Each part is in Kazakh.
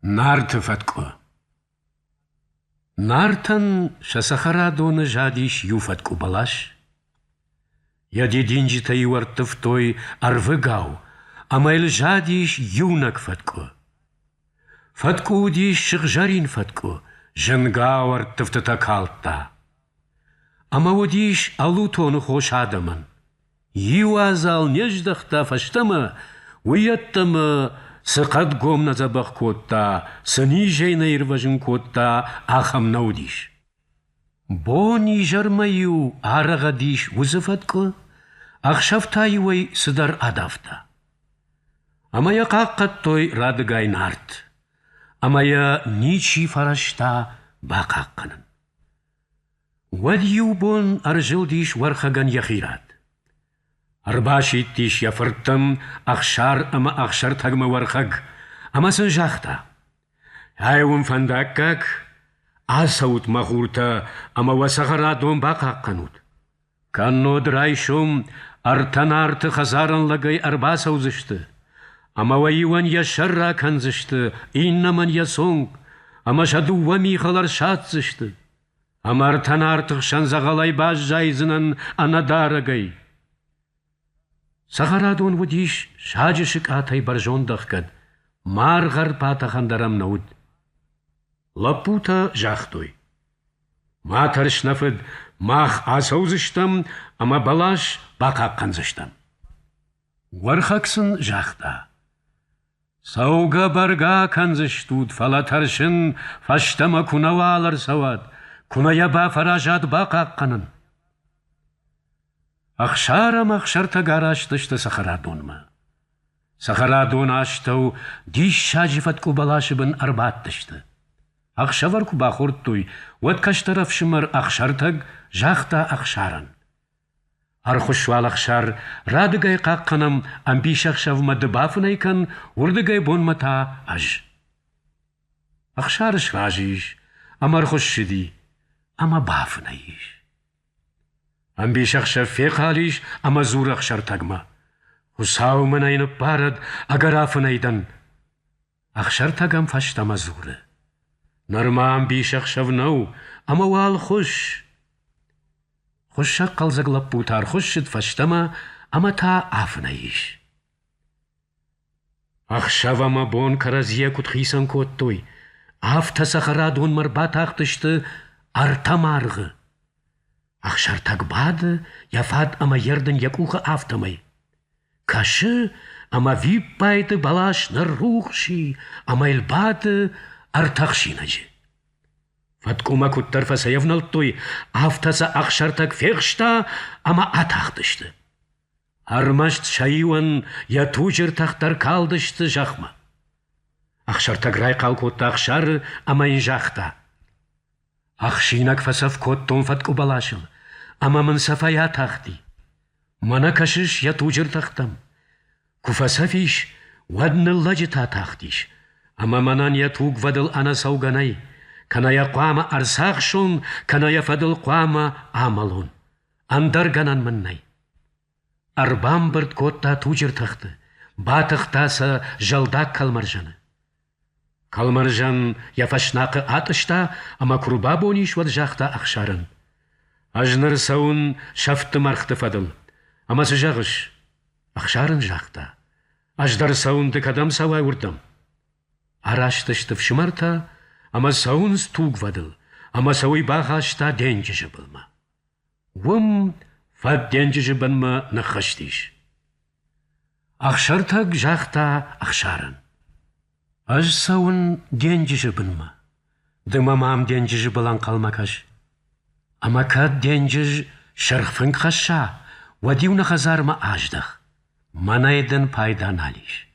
Нарты фатко. Нартан шасахара доны жадиш юфатку балаш. Я дединджи таивартов той арвыгау, амайл жадиш юнак фатко. Фатко удиш шыгжарин фатко, жынгау арттыв татакалта. Ама удиш алу тону хош адаман. Юазал неждахта фаштама, уяттама сықат гомна забах котта, сынижейна ирважын котта ахам наудиш. Бони жармаю арагадиш узафатко, ахшафтайвай сыдар адавта. Амая қаққат той радыгай нарт. Амая ничи фарашта бақаққанын. Вадью бон аржилдиш вархаган яхират. Арбашит тиш яфырттым, ақшар ама ақшар тагма вархаг, амасын жақта. Айвым фандаккак, асаут махурта, ама васағарадон бақаққанут. Канно драйшум, артан арты хазаранлагай арбаса узышты. Ама вайуан яшарра канзышты, иннаман ясонг, ама шадува михалар шатзышты. Ама артан артық шанзағалай баз жайзынан анадарагай. Сахарадон водиш шаджышык атай баржондахкад, марғар патахандарам науд. Лапута жахтой. Матар шнафыд мах асаузыштам, ама балаш бақаққанзыштам. Вархаксын жахта. Сауга барга канзыштуд фалатаршын фаштама кунавалар савад, кунаяба фаражат бақаққанын. Ақшарам ақшарта гараштышты Сахарадонма. Сахарадон аштау диш шажифатку балашыбын арбаттышты. Ақшаварку бақурттой, уаткаштараф шымар ақшартаг жақта ақшаран. Архушвал ақшар радыгай қаққанам амбишақшавма дыбафынайкан урдыгай бонмата аж. Ақшар шважиш, амархушшиди, ама бафынайиш. Амбишақша феқалиш, ама зурақ шартагма. Хусау манайны парад агарафынайдан. Ақшартагам фаштама зуры. Нарма амбишақшавнау, ама вал хуш. Хушшақ қалзаглап путар хушшит фаштама, ама та афынайиш. Ақшавама бон каразия кутхисан коттой. Афта Сахарадон марбат ақтышты артамарғы. Ақшар тагбады, яфад ама ерден якуха автамай. Кашы ама вип байды балаш нарухши, ама илбады артақшинажы. Фаткума куттар фасаевналтой, автаса ақшар таг фекшта, ама атақтышты. Армашт шайуан ятужер тақтар калдышты жақма. Ақшар таграй қалкотта ақшар ама инжақта. Ақшинак фасав коттон фатку балашыл. Ама мын сафая тахти. Мана кашыш я тужыр тахтам. Куфасафиш вадны ладжита тахтиш. Ама манан я туг вадыл ана сауганай. Каная қуама арсақ шон, каная фадыл қуама амалон. Андар ганан мыннай. Арбам бірд котта тужыр тахты. Батықтаса жалдак калмаржаны. Калмаржан яфашнақы атышта, ама курба бониш вад жақта ақшарын. Ажныр сауын шафты марқты фадыл. Амасы жағыш, ақшарын жақта. Аждар сауынды кадам савай урдым. Араштышты фшымарта, ама сауын стуг вадыл. Ама сауй бағашта денжі жыбылма. Вым фад денжі жыбынма нақыштиш. Ақшартаг жақта ақшарын. Аж сауын денжі жыбынма. Дымамам денжі жыбылан қалмакаш. Амакад денжі шархфын қаша, вадиуна хазарма аждах. Манайдын пайдан алиш.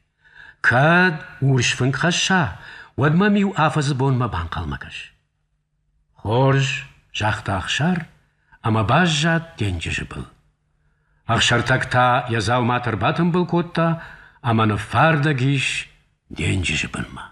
Кад уршфын қаша, вадмамиу афазы бонма бан қалмакаш. Хорж жақта ақшар, ама бажжат денжі жыбыл. Ақшартакта язау матыр батым бұл котта, аманы фардагиш денжі жыбынма.